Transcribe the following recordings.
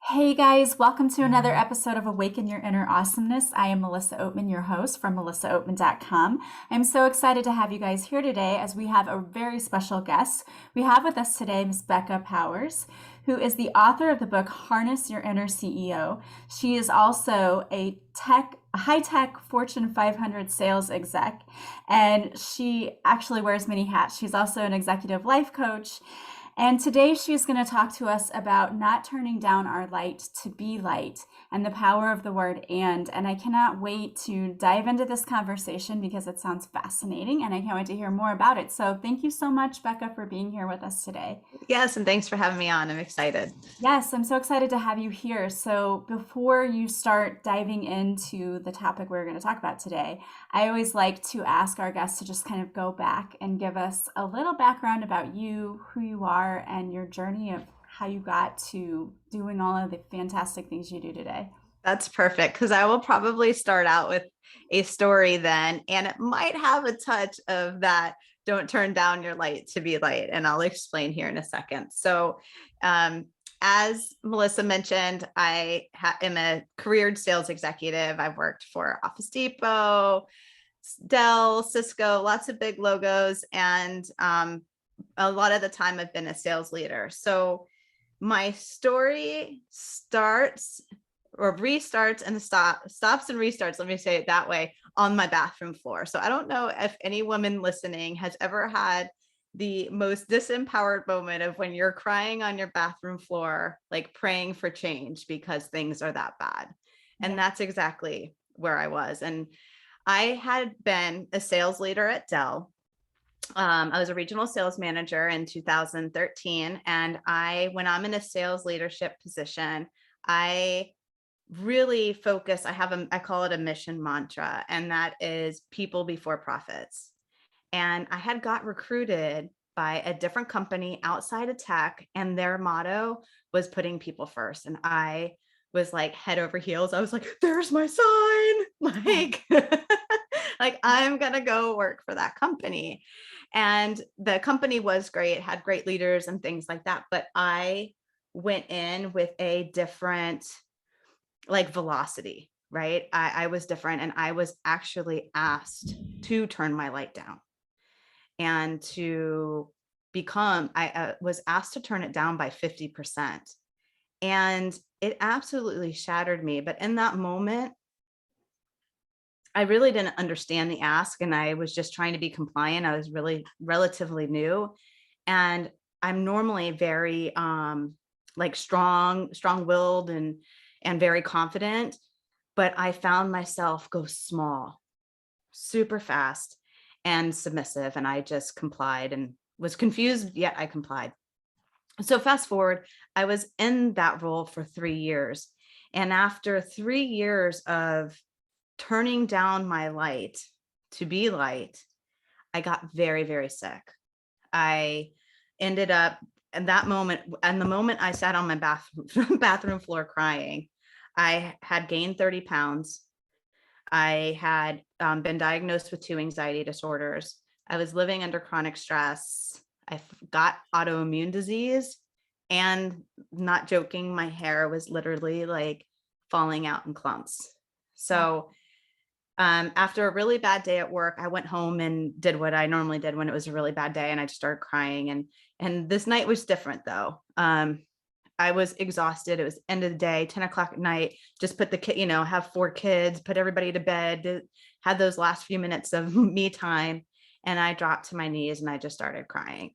Hey guys, welcome to another episode of Awaken Your Inner Awesomeness. I am Melissa Oatman, your host from melissaoatman.com. I'm so excited to have you guys here today as we have a very special guest. We have with us today Miss Becca Powers, who is the author of the book Harness Your Inner CEO. She is also a high-tech Fortune 500 sales exec, and she actually wears many hats. She's also an executive life coach. And today she's going to talk to us about not turning down our light to be light and the power of the word and. And I cannot wait to dive into this conversation because it sounds fascinating and I can't wait to hear more about it. So thank you so much, Becca, for being here with us today. Yes, and thanks for having me on. I'm excited. Yes, I'm so excited to have you here. So, before you start diving into the topic we're going to talk about today, I always like to ask our guests to just kind of go back and give us a little background about you, who you are, and your journey of how you got to doing all of the fantastic things you do today. That's perfect because I will probably start out with a story then, and it might have a touch of that don't turn down your light to be light. And I'll explain here in a second. So, um, as Melissa mentioned, am a careered sales executive. I've worked for Office Depot, Dell, Cisco, lots of big logos. And a lot of the time I've been a sales leader. So my story starts or restarts and stops and restarts, let me say it that way, on my bathroom floor. So I don't know if any woman listening has ever had the most disempowered moment of when you're crying on your bathroom floor, like praying for change because things are that bad. Yeah. And that's exactly where I was. And I had been a sales leader at Dell. I was a regional sales manager in 2013. And when I'm in a sales leadership position, I really focus. I call it a mission mantra, and that is people before profits. And I had got recruited by a different company outside of tech, and their motto was putting people first. And I was like head over heels. I was like, there's my sign. Like I'm going to go work for that company. And the company was great, had great leaders and things like that. But I went in with a different velocity, right? I was different, and I was actually asked to turn my light down and to I was asked to turn it down by 50%. And it absolutely shattered me. But in that moment, I really didn't understand the ask, and I was just trying to be compliant. I was really relatively new, and I'm normally very strong-willed and very confident, but I found myself go small, super fast and submissive, and I just complied and was confused, yet I complied. So fast forward, I was in that role for 3 years, and after 3 years of turning down my light to be light, I got very, very sick. I ended up at that moment, and the moment I sat on my bathroom floor crying, I had gained 30 pounds. I had been diagnosed with 2 anxiety disorders. I was living under chronic stress. I got autoimmune disease, and not joking, my hair was literally like falling out in clumps. So after a really bad day at work, I went home and did what I normally did when it was a really bad day, and I just started crying. And this night was different though. I was exhausted. It was end of the day, 10 o'clock at night, just put the kid, have 4 kids, put everybody to bed, had those last few minutes of me time. And I dropped to my knees and I just started crying.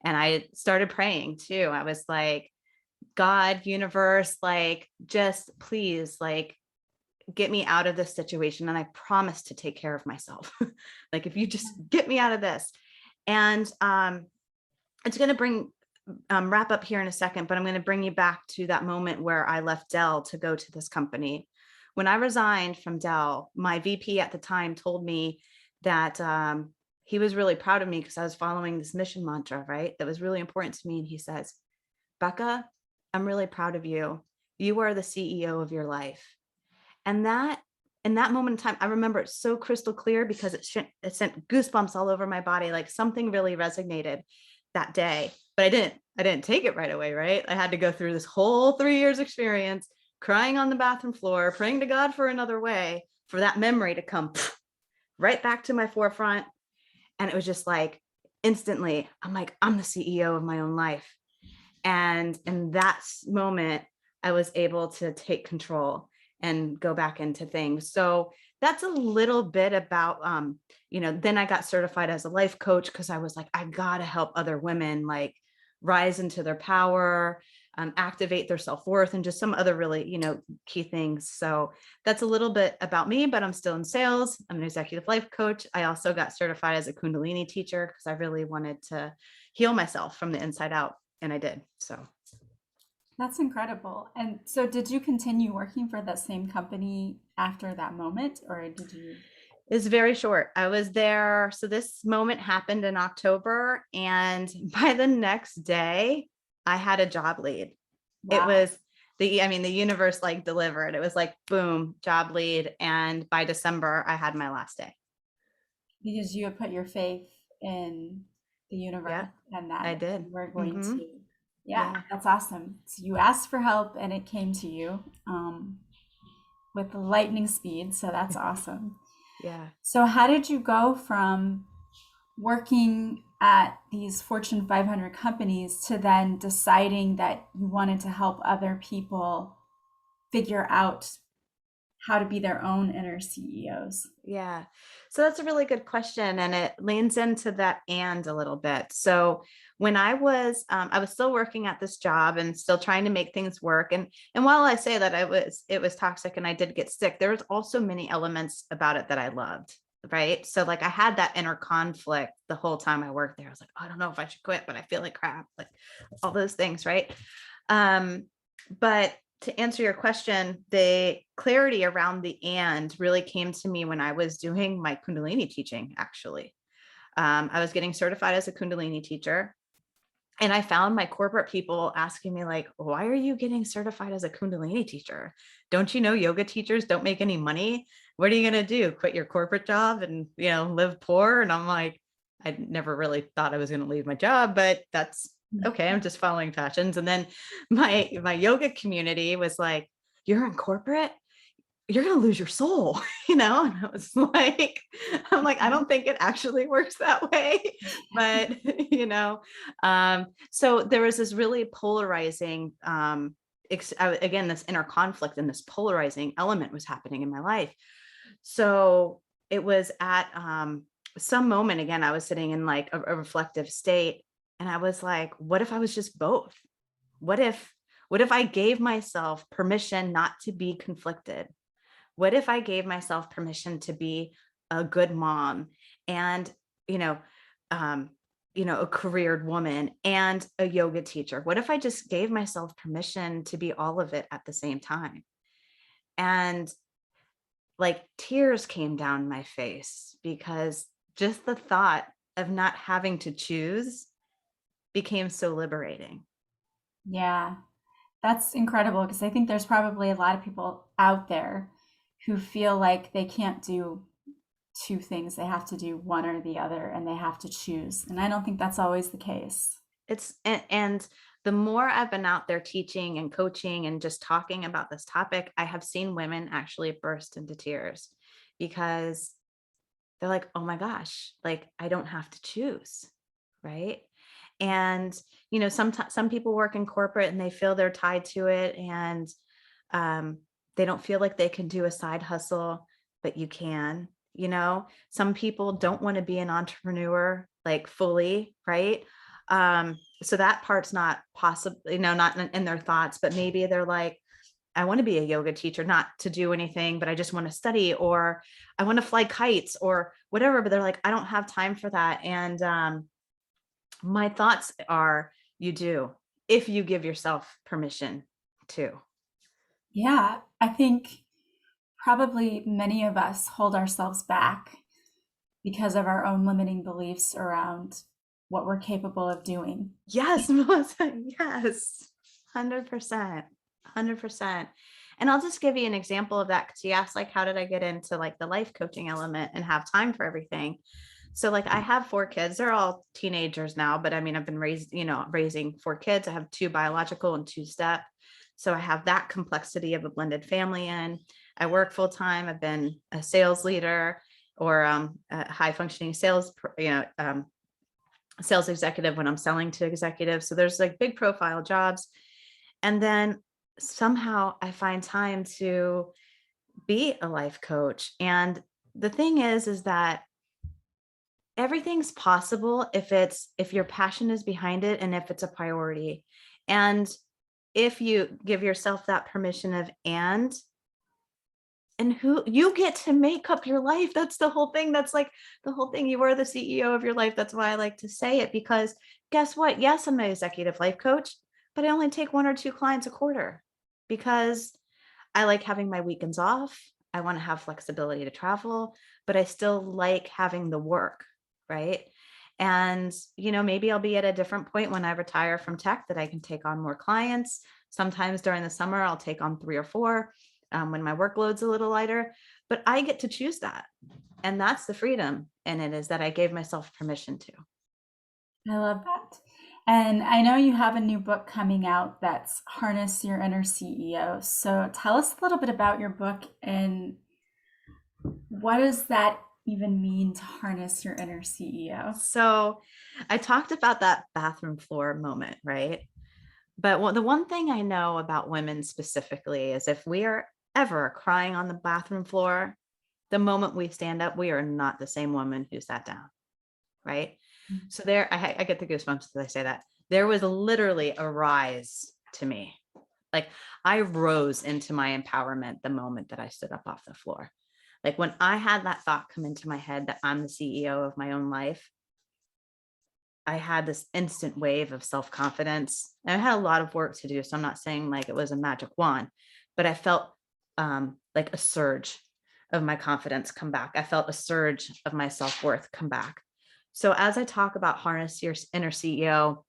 And I started praying too. I was like, God, universe, like, just please, like, get me out of this situation. And I promise to take care of myself. Like, if you just get me out of this. And it's going to wrap up here in a second, but I'm going to bring you back to that moment where I left Dell to go to this company. When I resigned from Dell, my VP at the time told me that he was really proud of me because I was following this mission mantra, right? That was really important to me. And he says, Becca, I'm really proud of you. You are the CEO of your life. And in that moment in time, I remember it so crystal clear because it sent goosebumps all over my body. Like something really resonated that day, but I I didn't take it right away, right? I had to go through this whole 3 years experience, crying on the bathroom floor, praying to God for another way, for that memory to come right back to my forefront. And it was just like instantly, I'm like, I'm the CEO of my own life. And in that moment, I was able to take control and go back into things. So that's a little bit about, then I got certified as a life coach because I was like, I gotta help other women like rise into their power, activate their self-worth, and just some other really, key things. So that's a little bit about me, but I'm still in sales. I'm an executive life coach. I also got certified as a Kundalini teacher because I really wanted to heal myself from the inside out. And I did. So That's incredible. And so did you continue working for that same company after that moment, or did you? it's very short. I was there. So this moment happened in October. And by the next day, I had a job lead. It Wow. was the universe like delivered. It was like, boom, job lead. And by December, I had my last day. Because you had put your faith in the Yeah, universe and that I did. you were going Mm-hmm. to. Yeah, Yeah. that's awesome. So you asked for help and it came to you with lightning speed. So that's awesome. Yeah. So, how did you go from working at these Fortune 500 companies to then deciding that you wanted to help other people figure out how to be their own inner CEOs? Yeah. So that's a really good question. And it leans into that and a little bit. So when I was still working at this job and still trying to make things work. And while I say that it was toxic and I did get sick, there was also many elements about it that I loved. Right. So like I had that inner conflict the whole time I worked there. I was like, oh, I don't know if I should quit, but I feel like crap, like all those things. Right. Um, but to answer your question, the clarity around the and really came to me when I was doing my Kundalini teaching, actually. I was getting certified as a Kundalini teacher. And I found my corporate people asking me, like, why are you getting certified as a Kundalini teacher? Don't you know yoga teachers don't make any money? What are you going to do? Quit your corporate job and, live poor? And I'm like, I never really thought I was going to leave my job, but that's okay. I'm just following passions. And then my yoga community was like, you're in corporate? You're going to lose your soul, And I was like, I don't think it actually works that way, but, so there was this really polarizing, again, this inner conflict and this polarizing element was happening in my life. So it was at, some moment, again, I was sitting in like a reflective state and I was like, what if I was just both? What if, what if I gave myself permission not to be conflicted? What if I gave myself permission to be a good mom and, you know, um, a careered woman and a yoga teacher? What if I just gave myself permission to be all of it at the same time? And like tears came down my face because just the thought of not having to choose became so liberating. Yeah, that's incredible because I think there's probably a lot of people out there who feel like they can't do two things. They have to do one or the other and they have to choose. And I don't think that's always the case. And the more I've been out there teaching and coaching and just talking about this topic, I have seen women actually burst into tears because they're like, oh my gosh, like I don't have to choose. Right. And, sometimes some people work in corporate and they feel they're tied to it and um, they don't feel like they can do a side hustle, but you can, some people don't want to be an entrepreneur like fully. Right. So that part's not possible, not in their thoughts, but maybe they're like, I want to be a yoga teacher, not to do anything, but I just want to study, or I want to fly kites or whatever. But they're like, I don't have time for that. And my thoughts are, you do, if you give yourself permission to. Yeah, I think probably many of us hold ourselves back because of our own limiting beliefs around what we're capable of doing. Yes, Melissa. Yes. 100%. 100%. And I'll just give you an example of that because you asked, like, how did I get into like the life coaching element and have time for everything? So like I have four kids. They're all teenagers now, but I mean, I've been raising four kids. I have two biological and two step. So I have that complexity of a blended family in. I work full time. I've been a sales leader or a high functioning sales executive when I'm selling to executives. So there's like big profile jobs. And then somehow I find time to be a life coach. And the thing is that everything's possible if your passion is behind it and if it's a priority. And if you give yourself that permission of and who you get to make up your life. That's the whole thing. That's like the whole thing. You are the CEO of your life. That's why I like to say it, because guess what? Yes, I'm an executive life coach, but I only take one or two clients a quarter because I like having my weekends off. I want to have flexibility to travel, but I still like having the work, right? And, maybe I'll be at a different point when I retire from tech that I can take on more clients. Sometimes during the summer, I'll take on 3 or 4 when my workload's a little lighter, but I get to choose that. And that's the freedom in it, is that I gave myself permission to. I love that. And I know you have a new book coming out that's Harness Your Inner CEO. So tell us a little bit about your book and what does that even mean to harness your inner CEO? So I talked about that bathroom floor moment, right? But the one thing I know about women specifically is if we are ever crying on the bathroom floor, the moment we stand up, we are not the same woman who sat down, right? So I get the goosebumps as I say that. There was literally a rise to me. Like I rose into my empowerment the moment that I stood up off the floor. Like when I had that thought come into my head that I'm the CEO of my own life, I had this instant wave of self-confidence. And I had a lot of work to do. So I'm not saying like it was a magic wand, but I felt like a surge of my confidence come back. I felt a surge of my self-worth come back. So as I talk about harness your inner CEO,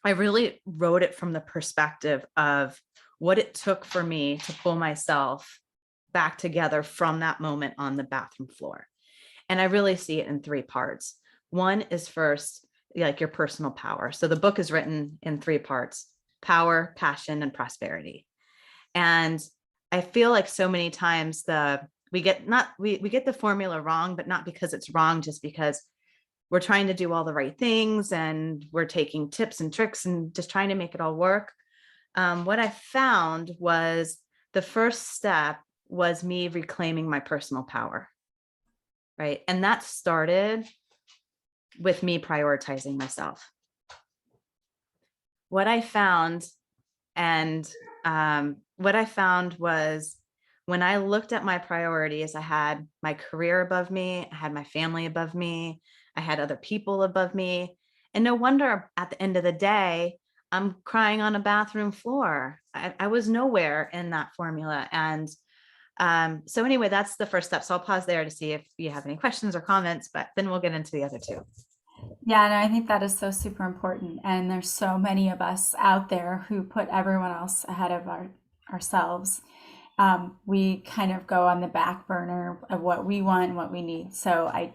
I really wrote it from the perspective of what it took for me to pull myself back together from that moment on the bathroom floor. And I really see it in 3 parts. One is first, like your personal power. So the book is written in 3 parts: power, passion, and prosperity. And I feel like so many times we get the formula wrong, but not because it's wrong, just because we're trying to do all the right things and we're taking tips and tricks and just trying to make it all work. What I found was the first step was me reclaiming my personal power, right? And that started with me prioritizing myself. What I found was when I looked at my priorities, I had my career above me, I had my family above me, I had other people above me. And no wonder at the end of the day, I'm crying on a bathroom floor. I was nowhere in that formula. And so anyway, that's the first step. So I'll pause there to see if you have any questions or comments, but then we'll get into the other 2. Yeah, and I think that is so super important. And there's so many of us out there who put everyone else ahead of ourselves. We kind of go on the back burner of what we want and what we need. So I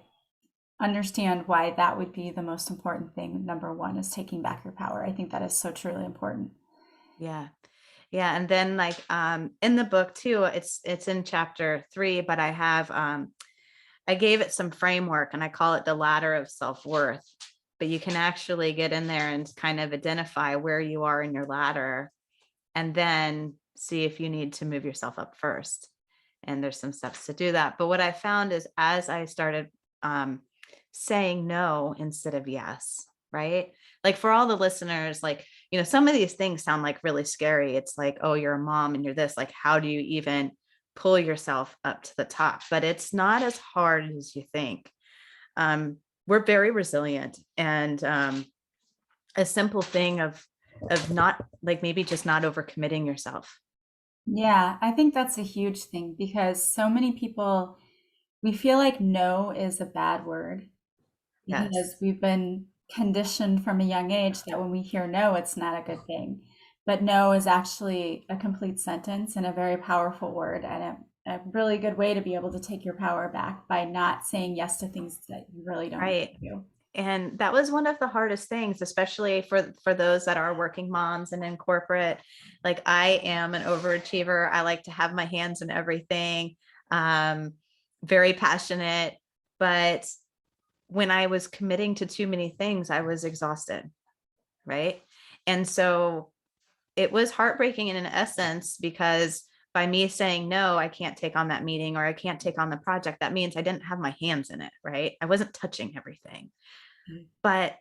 understand why that would be the most important thing. Number one is taking back your power. I think that is so truly important. Yeah. Yeah. And then like in the book too, it's in chapter 3, but I gave it some framework and I call it the ladder of self-worth. But you can actually get in there and kind of identify where you are in your ladder and then see if you need to move yourself up first. And there's some steps to do that. But what I found is as I started saying no instead of yes, right? Like for all the listeners, like, some of these things sound like really scary. It's like, oh, you're a mom and you're this, like, how do you even pull yourself up to the top? But it's not as hard as you think. We're very resilient, and a simple thing of not like maybe just not overcommitting yourself. Yeah, I think that's a huge thing because so many people, we feel like no is a bad word because Yes. we've been conditioned from a young age that when we hear no, it's not a good thing. But no is actually a complete sentence and a very powerful word, and it a really good way to be able to take your power back by not saying yes to things that you really don't need Right. to do. And that was one of the hardest things, especially for those that are working moms and in corporate. Like, I am an overachiever. I like to have my hands in everything. Um, Very passionate, but when I was committing to too many things, I was exhausted. Right. And so it was heartbreaking in an essence, because by me saying no, I can't take on that meeting or I can't take on the project, that means I didn't have my hands in it. Right. I wasn't touching everything. But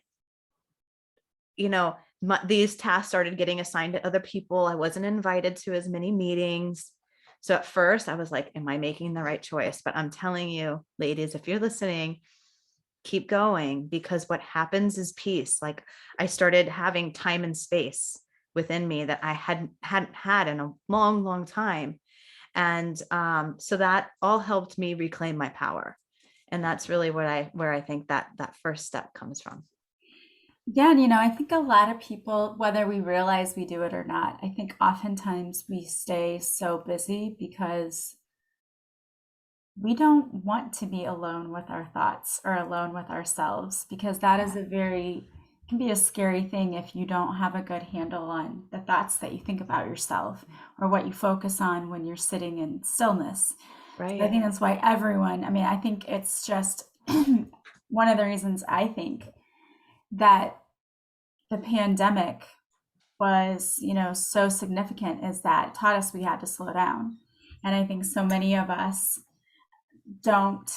these tasks started getting assigned to other people. I wasn't invited to as many meetings. So at first I was like, am I making the right choice? But I'm telling you, ladies, if you're listening, keep going, because what happens is peace. Like, I started having time and space within me that I hadn't had in a long, long time. And so that all helped me reclaim my power. And that's really where I think that first step comes from. Yeah, and I think a lot of people, whether we realize we do it or not, I think oftentimes we stay so busy because we don't want to be alone with our thoughts or alone with ourselves, because that is Yeah. can be a scary thing if you don't have a good handle on the thoughts that you think about yourself or what you focus on when you're sitting in stillness. So I Right. think that's why everyone, I mean, I think it's just one of the reasons I think that the pandemic was, so significant, is that it taught us we had to slow down. And I think so many of us don't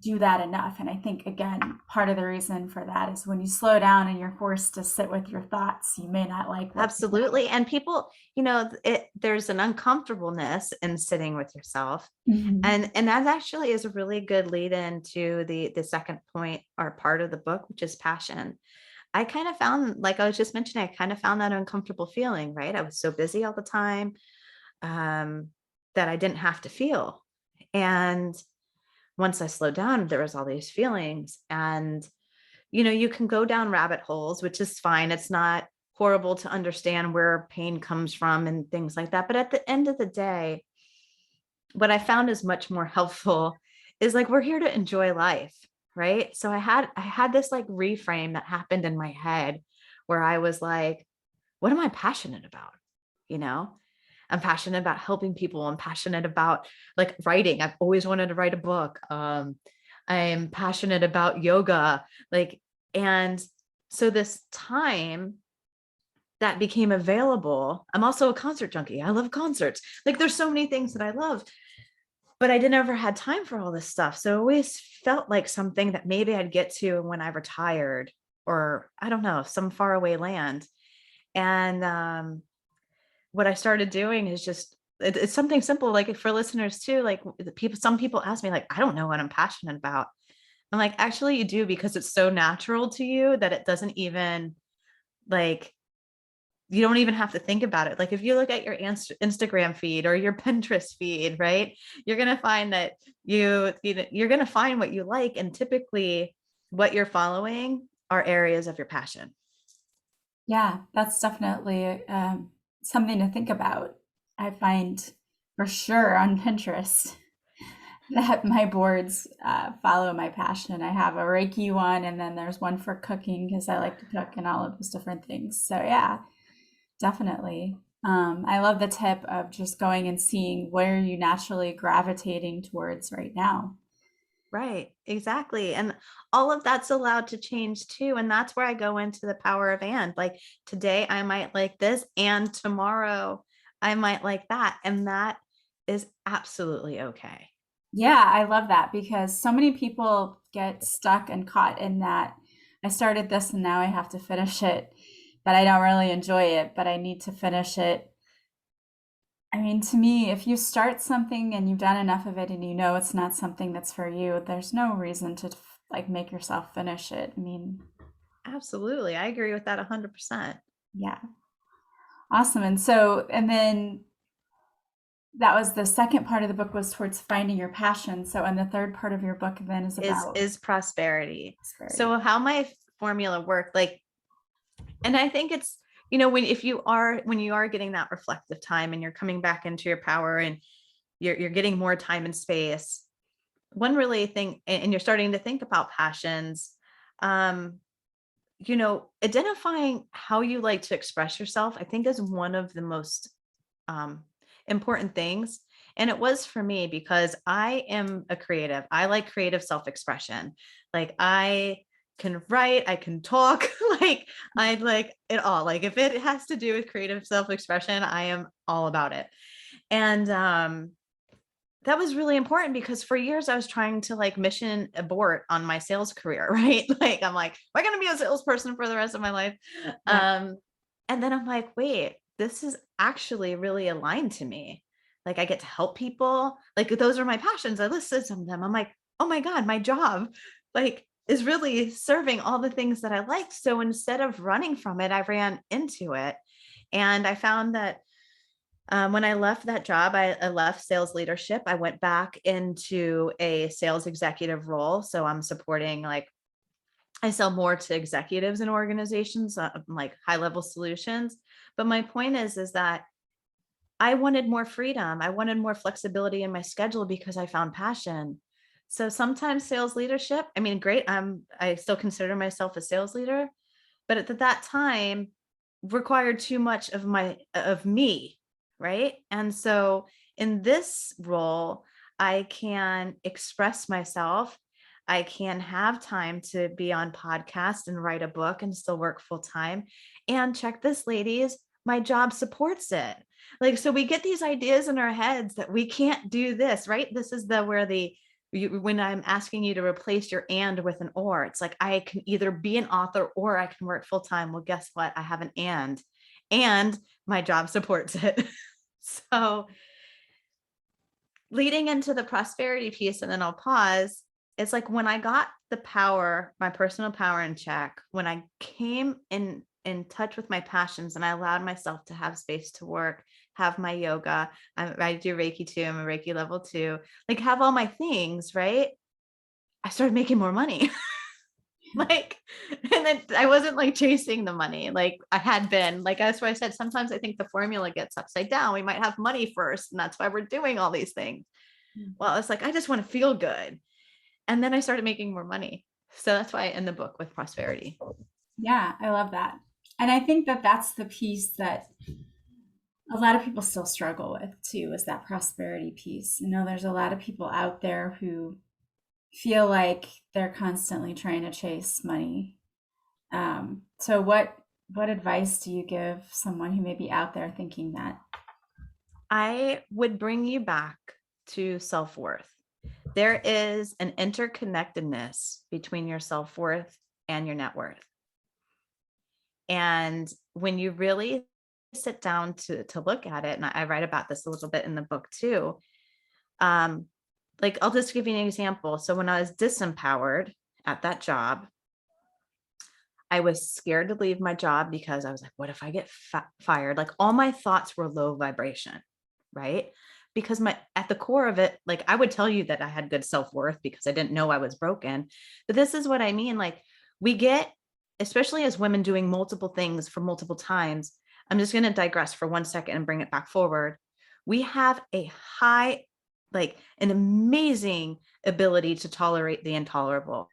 do that enough. And I think, again, part of the reason for that is when you slow down and you're forced to sit with your thoughts, you may not like what. Absolutely. And people, there's an uncomfortableness in sitting with yourself. Mhm. And that actually is a really good lead into the second point or part of the book, which is passion. I kind of found, like I was just mentioning, I kind of found that uncomfortable feeling, right? I was so busy all the time, um, that I didn't have to feel. And once I slowed down, there was all these feelings. And you can go down rabbit holes, which is fine. It's not horrible to understand where pain comes from and things like that. But at the end of the day, what I found is much more helpful is, like, we're here to enjoy life, right? So I had this like reframe that happened in my head where I was like, what am I passionate about? You know, I'm passionate about helping people. I'm passionate about, like, writing. I've always wanted to write a book. I'm passionate about yoga, like, and so this time that became available. I'm also a concert junkie. I love concerts. Like, there's so many things that I love, but I never had time for all this stuff. So it always felt like something that maybe I'd get to when I retired, or I don't know, some faraway land. And what I started doing is just, it's something simple, like for listeners too, like some people ask me, like, I don't know what I'm passionate about. I'm like, actually you do, because it's so natural to you that it doesn't even, like, you don't even have to think about it. Like, if you look at your Instagram feed or your Pinterest feed, right, you're going to find that you're going to find what you like. And typically what you're following are areas of your passion. Yeah, that's definitely something to think about. I find for sure on Pinterest that my boards follow my passion. I have a Reiki one, and then there's one for cooking because I like to cook and all of those different things. So, yeah, definitely. I love the tip of just going and seeing where you naturally gravitating towards right now. Right, exactly. And all of that's allowed to change too. And that's where I go into the power of and. Like, today I might like this, and tomorrow I might like that. And that is absolutely okay. Yeah, I love that because so many people get stuck and caught in that I started this and now I have to finish it, but I don't really enjoy it, but I need to finish it. I mean, to me, if you start something and you've done enough of it and you know it's not something that's for you, there's no reason to like make yourself finish it. I mean, Absolutely. I agree with that 100%. yeah. Awesome. And so, and then that was the second part of the book was towards finding your passion. So, and the third part of your book then is about Is prosperity. prosperity. So how my formula worked, like, and I think it's, when you are getting that reflective time and you're coming back into your power, and you're getting more time and space. One really thing, and you're starting to think about passions, um, identifying how you like to express yourself, I think is one of the most um, important things. And it was for me because I am a creative. I like creative self-expression. Like I can write, I can talk, like I like it all. Like if it has to do with creative self-expression, I am all about it. And that was really important because for years I was trying to like mission abort on my sales career, right? Like I'm like, am I going to be a salesperson for the rest of my life? Yeah. And then I'm like, wait, this is actually really aligned to me. Like I get to help people. Like those are my passions. I listed some of them. I'm like, oh my God, my job like is really serving all the things that I liked. So instead of running from it, I ran into it. And I found that when I left that job, I left sales leadership. I went back into a sales executive role. So I'm supporting, like, I sell more to executives and organizations, like high level solutions. But my point is that I wanted more freedom. I wanted more flexibility in my schedule because I found passion. So sometimes sales leadership, I mean, great. I still consider myself a sales leader, but at that time required too much of me, right? And so in this role, I can express myself. I can have time to be on podcast and write a book and still work full time. And check this, ladies, my job supports it. Like, so we get these ideas in our heads that we can't do this, right? This is when I'm asking you to replace your and with an or, it's like I can either be an author or I can work full time. Well, guess what? I have an and my job supports it. So leading into the prosperity piece, and then I'll pause. It's like when I got the power, my personal power in check, when I came in touch with my passions and I allowed myself to have space to work, have my yoga. I do Reiki too. I'm a Reiki level 2, like have all my things, right? I started making more money. Like, and then I wasn't like chasing the money. Like I had been, like, that's why I said, sometimes I think the formula gets upside down. We might have money first, and that's why we're doing all these things. Well, it's like, I just want to feel good. And then I started making more money. So that's why I end the book with prosperity. Yeah, I love that. And I think that that's the piece that a lot of people still struggle with too, is that prosperity piece. You know, there's a lot of people out there who feel like they're constantly trying to chase money. So what advice do you give someone who may be out there thinking that? I would bring you back to self-worth. There is an interconnectedness between your self-worth and your net worth. And when you really sit down to look at it, and I write about this a little bit in the book too, like I'll just give you an example. So when I was disempowered at that job, I was scared to leave my job because I was like, what if I get fired? Like all my thoughts were low vibration, right? Because at the core of it, like I would tell you that I had good self-worth because I didn't know I was broken. But this is what I mean. Like we get, especially as women doing multiple things for multiple times. I'm just going to digress for 1 second and bring it back forward. We have a high, like an amazing ability to tolerate the intolerable,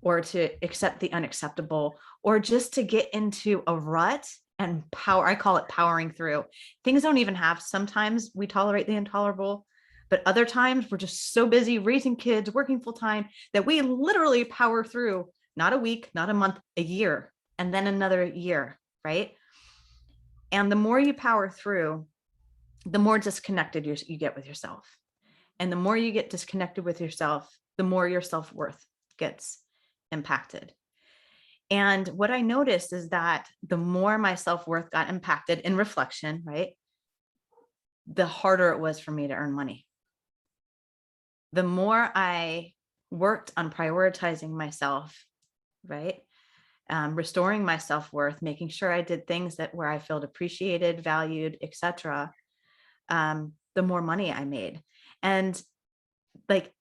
or to accept the unacceptable, or just to get into a rut and power. I call it powering through. Things don't even have, sometimes we tolerate the intolerable, but other times we're just so busy raising kids, working full time, that we literally power through, not a week, not a month, a year, and then another year, right? And the more you power through, the more disconnected you get with yourself. And the more you get disconnected with yourself, the more your self-worth gets impacted. And what I noticed is that the more my self-worth got impacted in reflection, right, the harder it was for me to earn money. The more I worked on prioritizing myself, right, restoring my self-worth, making sure I did things where I felt appreciated, valued, etc., the more money I made. And like,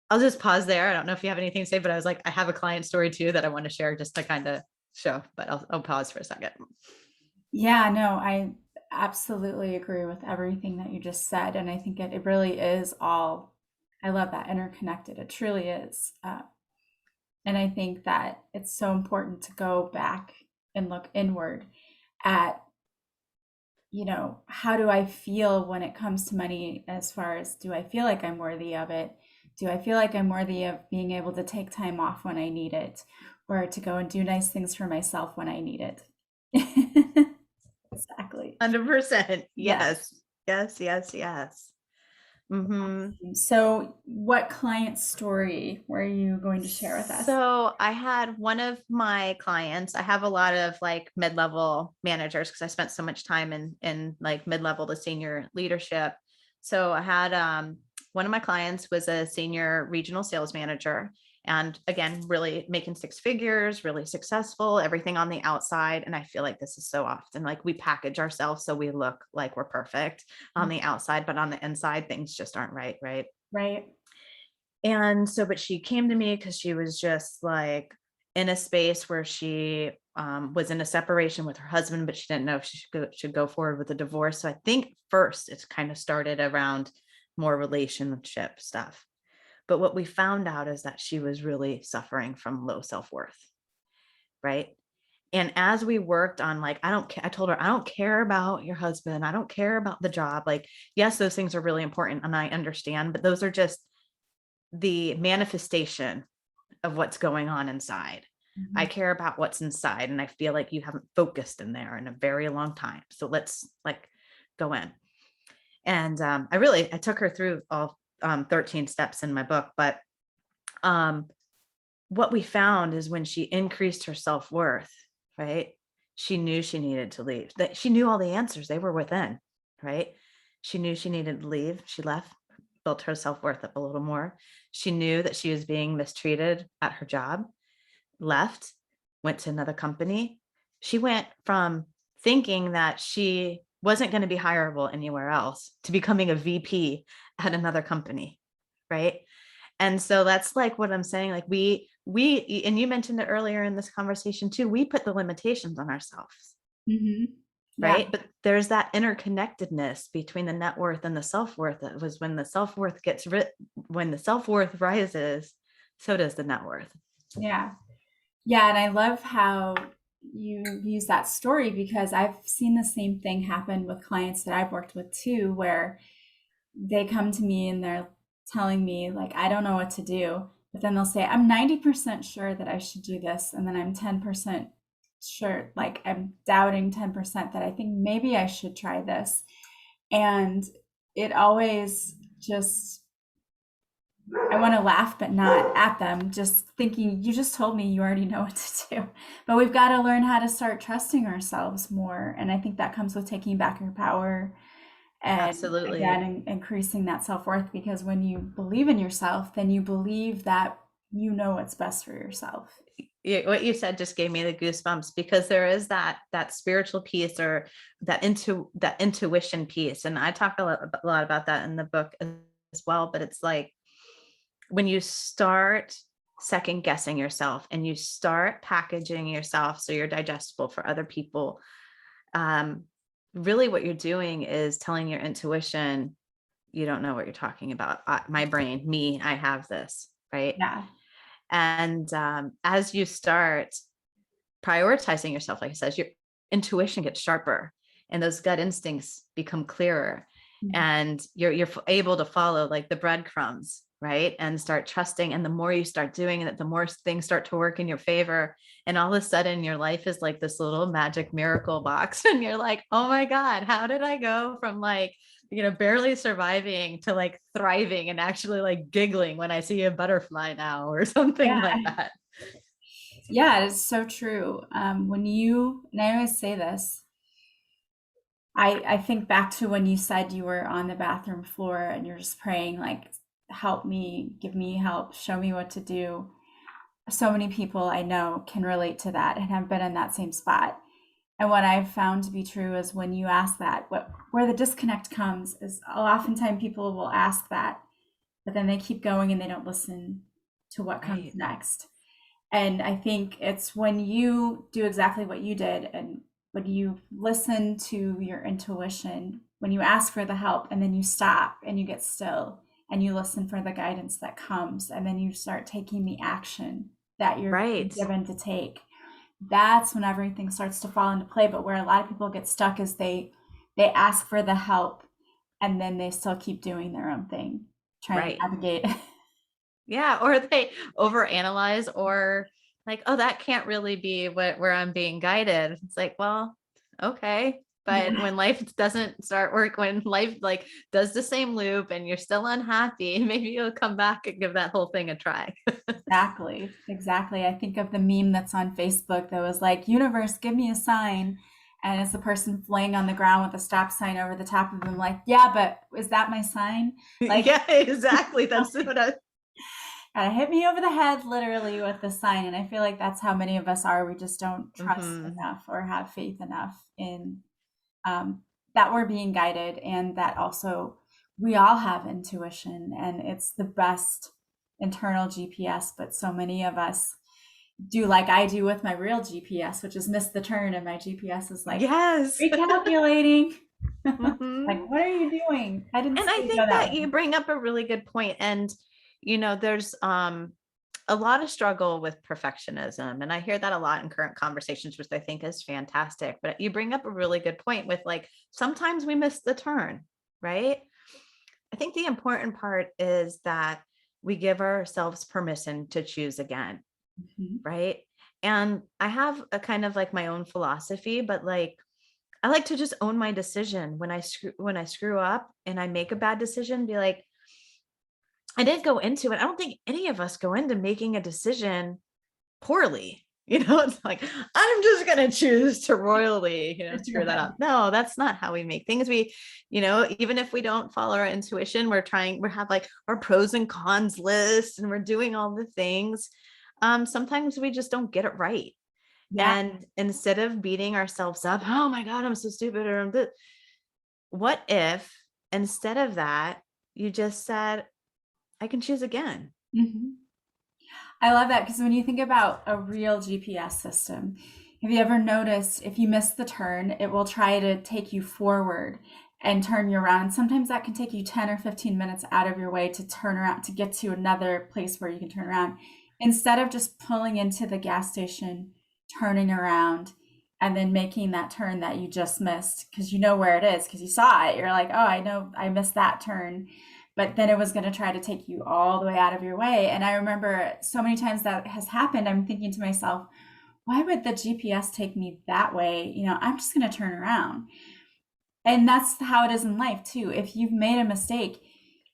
I'll just pause there. I don't know if you have anything to say, but I was like, I have a client story too that I want to share just to kind of show, but I'll pause for a second. Yeah, no, absolutely agree with everything that you just said. And I think it really is all, I love that, interconnected. It truly is. And I think that it's so important to go back and look inward at, how do I feel when it comes to money, as far as, do I feel like I'm worthy of it? Do I feel like I'm worthy of being able to take time off when I need it, or to go and do nice things for myself when I need it? Exactly. 100%. Yeah. Yes. Yes, yes, yes. Mm-hmm. So, what client story were you going to share with us? So I had one of my clients, I have a lot of like mid-level managers because I spent so much time in like mid-level to senior leadership. So I had one of my clients was a senior regional sales manager, and again, really making six figures, really successful, everything on the outside. And I feel like this is so often like we package ourselves so we look like we're perfect on the outside, but on the inside, things just aren't right, right? Right. And so, but she came to me because she was just like in a space where she was in a separation with her husband, but she didn't know if she should go forward with a divorce. So I think first it's kind of started around more relationship stuff. But what we found out is that she was really suffering from low self-worth, right? And as we worked on like, I don't care, I told her, I don't care about your husband. I don't care about the job. Like, yes, those things are really important and I understand, but those are just the manifestation of what's going on inside. I Mhm. care about what's inside, and I feel like you haven't focused in there in a very long time. So let's like go in. And I took her through all 13 steps in my book. But um, what we found is when she increased her self-worth, right? She knew she needed to leave. That she knew all the answers, they were within, right? She knew she needed to leave. She left, built her self-worth up a little more. She knew that she was being mistreated at her job, left, went to another company. She went from thinking that she wasn't going to be hireable anywhere else to becoming a VP at another company, right? And so that's like what I'm saying. Like and you mentioned it earlier in this conversation too, we put the limitations on ourselves, Mhm. Yeah. right? But there's that interconnectedness between the net worth and the self-worth. That was when the self-worth when the self-worth rises, so does the net worth. Yeah. Yeah, and I love how you use that story, because I've seen the same thing happen with clients that I've worked with too, where they come to me and they're telling me, like, I don't know what to do. But then they'll say, I'm 90% sure that I should do this. And then I'm 10% sure, like, I'm doubting 10% that I think maybe I should try this. And it always just, I want to laugh, but not at them, just thinking, you just told me you already know what to do. But we've got to learn how to start trusting ourselves more. And I think that comes with taking back your power, and Absolutely. again, increasing that self-worth, because when you believe in yourself, then you believe that you know what's best for yourself. What you said just gave me the goosebumps, because there is that spiritual piece, or that intuition piece, and I talk a lot about that in the book as well. But it's like when you start second guessing yourself and you start packaging yourself so you're digestible for other people, um, really what you're doing is telling your intuition, you don't know what you're talking about. My brain, me, I have this, right? Yeah. And as you start prioritizing yourself, like I said, your intuition gets sharper and those gut instincts become clearer, Mhm. and you're able to follow like the breadcrumbs, right? And start trusting. And the more you start doing it, the more things start to work in your favor. And all of a sudden your life is like this little magic miracle box. And you're like, oh my God, how did I go from like, barely surviving to like thriving and actually like giggling when I see a butterfly now or something like Yeah. that. Yeah, it's so true. And I always say this, I think back to when you said you were on the bathroom floor and you're just praying, like, help me, give me help, show me what to do. So many people I know can relate to that and have been in that same spot. And what I've found to be true is, when you ask that, where the disconnect comes is, oftentimes people will ask that, but then they keep going and they don't listen to what comes Right. next. And I think it's when you do exactly what you did, and when you listen to your intuition, when you ask for the help and then you stop and you get still and you listen for the guidance that comes and then you start taking the action that you're Right. given to take, that's when everything starts to fall into play. But where a lot of people get stuck is they ask for the help and then they still keep doing their own thing, trying to Right. navigate. Yeah. Or they overanalyze, or like, oh, that can't really be where I'm being guided. It's like, well, okay. But Yeah, when life doesn't start work, when life like does the same loop and you're still unhappy, maybe you'll come back and give that whole thing a try. exactly. Exactly. I think of the meme that's on Facebook that was like, universe, give me a sign. And it's the person laying on the ground with a stop sign over the top of them, like, yeah, but is that my sign? Like, Yeah, exactly. That's what I, gotta hit me over the head literally with the sign. And I feel like that's how many of us are. We just don't trust mhm. enough or have faith enough in that we're being guided, and that also we all have intuition and it's the best internal GPS. But so many of us do like I do with my real GPS, which is miss the turn, and my GPS is like Yes. recalculating. Mhm. Like, what are you doing? I didn't And say I to go think that that way. you bring up a really good point. And, there's a lot of struggle with perfectionism. And I hear that a lot in current conversations, which I think is fantastic. But you bring up a really good point with like, sometimes we miss the turn, right? I think the important part is that we give ourselves permission to choose again, Mhm. right? And I have a kind of like my own philosophy, but like I like to just own my decision when I screw up and I make a bad decision, be like, I didn't go into it. I don't think any of us go into making a decision poorly. It's like, I'm just going to choose to royally, screw that up. No, that's not how we make things. Even if we don't follow our intuition, we have like our pros and cons list and we're doing all the things. Sometimes we just don't get it right. Yeah. And instead of beating ourselves up, oh my God, I'm so stupid, or what if instead of that, you just said, I can choose again? Mhm. I love that because when you think about a real GPS system, have you ever noticed if you miss the turn, it will try to take you forward and turn you around. Sometimes that can take you 10 or 15 minutes out of your way to turn around to get to another place where you can turn around. Instead of just pulling into the gas station, turning around, and then making that turn that you just missed because you know where it is because you saw it. You're like, oh, I know I missed that turn, but then it was going to try to take you all the way out of your way. And I remember so many times that has happened. I'm thinking to myself, why would the GPS take me that way? I'm just going to turn around. And that's how it is in life too. If you've made a mistake,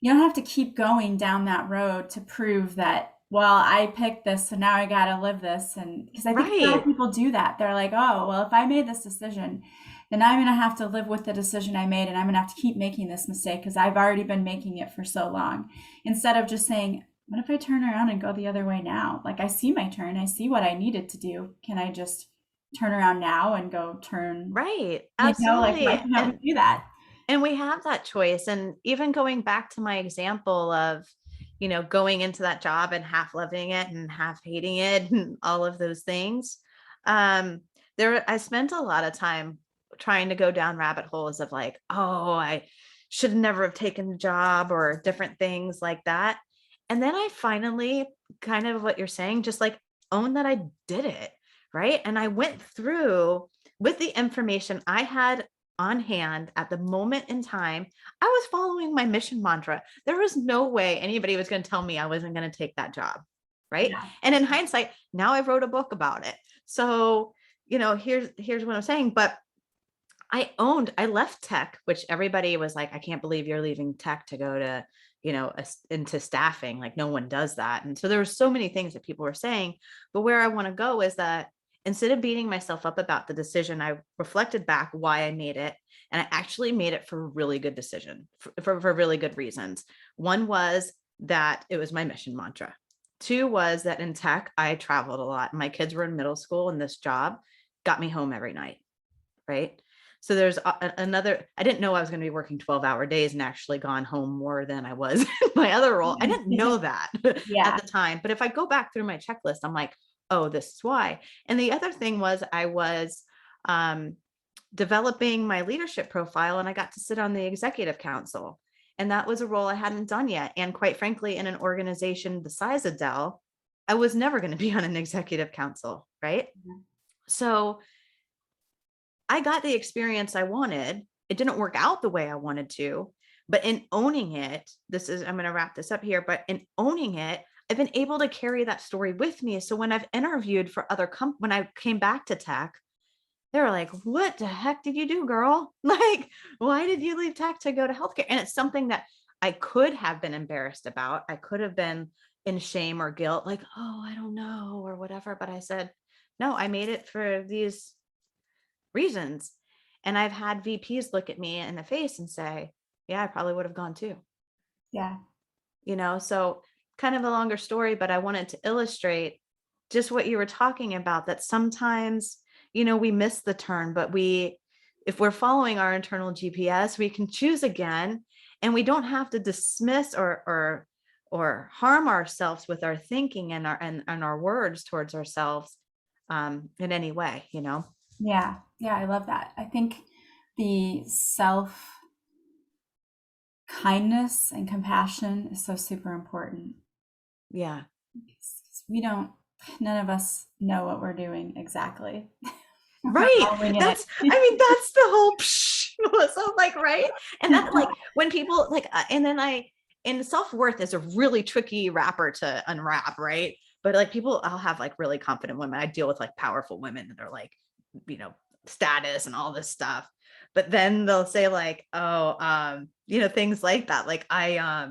you don't have to keep going down that road to prove that, well, I picked this, so now I got to live this. And because I think a lot of Right. people do that. They're like, oh, well, if I made this decision, then I'm going to have to live with the decision I made and I'm going to have to keep making this mistake because I've already been making it for so long. Instead of just saying, what if I turn around and go the other way now? Like, I see my turn, I see what I needed to do. Can I just turn around now and go turn? Right. Like, why Absolutely. can't we do that? And we have that choice. And even going back to my example of, going into that job and half loving it and half hating it and all of those things. Um, I spent a lot of time trying to go down rabbit holes of like, oh, I should never have taken the job or different things like that. And then I finally kind of what you're saying, just like own that I did it. Right. And I went through with the information I had on hand at the moment in time. I was following my mission mantra. There was no way anybody was going to tell me I wasn't going to take that job. Right. Yeah. And in hindsight, now I wrote a book about it. So, here's what I'm saying. But I left tech, which everybody was like, I can't believe you're leaving tech to go to, into staffing. Like no one does that. And so there were so many things that people were saying, but where I want to go is that instead of beating myself up about the decision, I reflected back why I made it. And I actually made it for a really good decision for really good reasons. One was that it was my mission mantra. Two was that in tech, I traveled a lot. My kids were in middle school and this job got me home every night. Right. So there's another, I didn't know I was going to be working 12-hour days and actually gone home more than I was in my other role. I didn't know that at Yeah. the time. But if I go back through my checklist, I'm like, oh, this is why. And the other thing was I was developing my leadership profile, and I got to sit on the executive council. And that was a role I hadn't done yet. And quite frankly, in an organization the size of Dell, I was never going to be on an executive council, right? Mhm. So I got the experience I wanted. It didn't work out the way I wanted to, but in owning it, I'm going to wrap this up here, but in owning it, I've been able to carry that story with me. So when I've interviewed for when I came back to tech, they were like, what the heck did you do, girl? Like, why did you leave tech to go to healthcare? And it's something that I could have been embarrassed about. I could have been in shame or guilt, like, oh, I don't know, or whatever. But I said, no, I made it for these reasons. And I've had VPs look at me in the face and say, yeah, I probably would have gone too. Yeah. So kind of a longer story, but I wanted to illustrate just what you were talking about, that sometimes, we miss the turn, but if we're following our internal GPS, we can choose again, and we don't have to dismiss or harm ourselves with our thinking and our words towards ourselves in any way, Yeah. Yeah. I love that. I think the self kindness and compassion is so super important. Yeah. None of us know what we're doing exactly. We're Right. all winging it. That's the whole so like, right. And that, like, when people like, and self-worth is a really tricky wrapper to unwrap. Right. But like I'll have like really confident women. I deal with like powerful women that are like, status and all this stuff. But then they'll say like, oh, things like that. Like I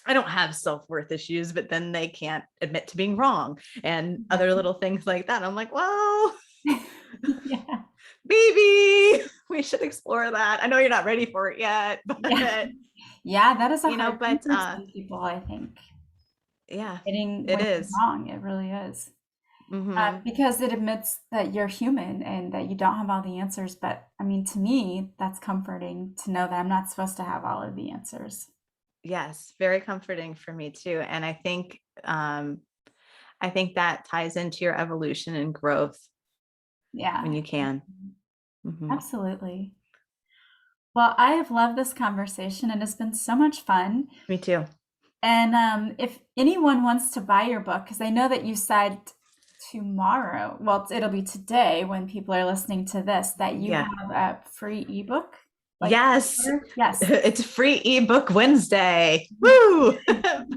don't have self-worth issues, but then they can't admit to being wrong and other little things like that. I'm like, well, Yeah. maybe we should explore that. I know you're not ready for it yet, but Yeah. Yeah, that is a hard thing but for some people, I think. yeah, Admitting it when you're is. wrong, it really is. Mm-hmm. Because it admits that you're human and that you don't have all the answers. But I mean, to me, that's comforting to know that I'm not supposed to have all of the answers. Yes, very comforting for me too. And I think that ties into your evolution and growth when Yeah, you can. Mm-hmm. absolutely. Well, I have loved this conversation and it's been so much fun. Me too. And if anyone wants to buy your book, because I know that you said tomorrow, well, it'll be today when people are listening to this, that you Yeah. have a free ebook. Like, Yes, yes. it's free ebook Wednesday. Woo!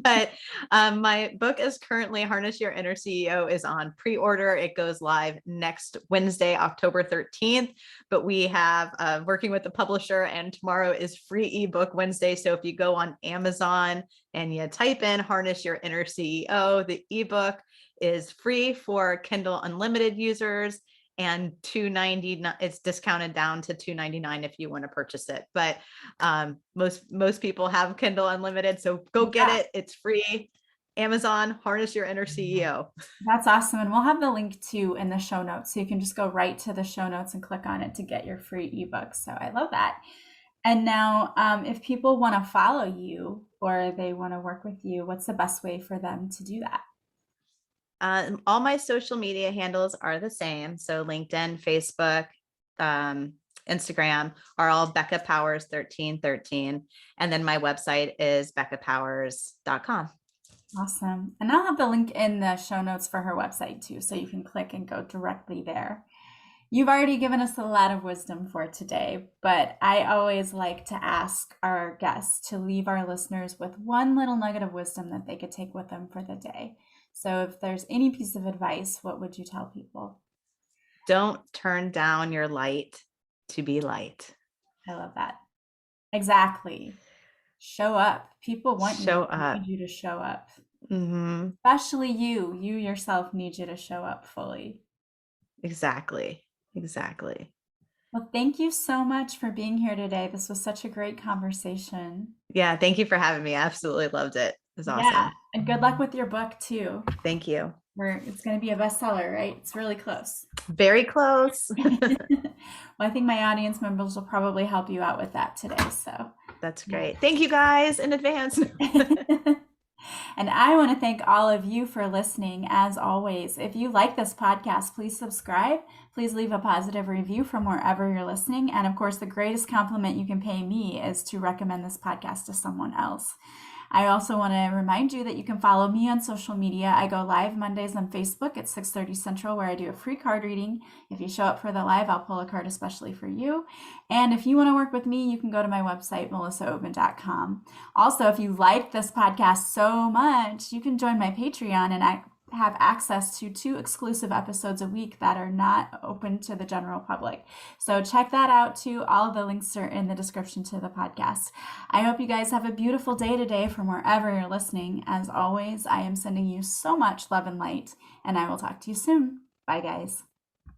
But my book is currently Harness Your Inner CEO is on pre-order. It goes live next Wednesday, October 13th. But we have working with the publisher, and tomorrow is free ebook Wednesday. So if you go on Amazon and you type in Harness Your Inner CEO, the ebook is free for Kindle Unlimited users, and $2.99, it's discounted down to $2.99 if you want to purchase it. But most people have Kindle Unlimited, so go get Yeah, it. It's free. Amazon, Harness Your Inner CEO. that's awesome. And we'll have the link too in the show notes. So you can just go right to the show notes and click on it to get your free ebook. So I love that. And now, if people want to follow you or they want to work with you, what's the best way for them to do that? All my social media handles are the same. So LinkedIn, Facebook, Instagram are all Becca Powers 1313. And then my website is beccapowers.com. Awesome. And I'll have the link in the show notes for her website too, so you can click and go directly there. You've already given us a lot of wisdom for today, but I always like to ask our guests to leave our listeners with one little nugget of wisdom that they could take with them for the day. So if there's any piece of advice, what would you tell people? Don't turn down your light to be light. I love that. Exactly. Show up. People want you, Show up. need you to show up. Mm-hmm. Especially you. You yourself need you to show up fully. Exactly. Well, thank you so much for being here today. This was such a great conversation. Yeah. Thank you for having me. I absolutely loved it. It was Yeah, awesome. and good luck with your book too. Thank you. It's going to be a bestseller, right? It's really close. Very close. Well, I think my audience members will probably help you out with that today. So That's great. Thank you guys in advance. And I want to thank all of you for listening. As always, if you like this podcast, please subscribe. Please leave a positive review from wherever you're listening. And of course, the greatest compliment you can pay me is to recommend this podcast to someone else. I also want to remind you that you can follow me on social media. I go live Mondays on Facebook at 6:30 Central, where I do a free card reading. If you show up for the live, I'll pull a card especially for you. And if you want to work with me, you can go to my website, melissaoatman.com. Also, if you like this podcast so much, you can join my Patreon, and I have access to 2 exclusive episodes a week that are not open to the general public. So check that out too. All of the links are in the description to the podcast. I hope you guys have a beautiful day today from wherever you're listening. As always, I am sending you so much love and light, and I will talk to you soon. Bye, guys.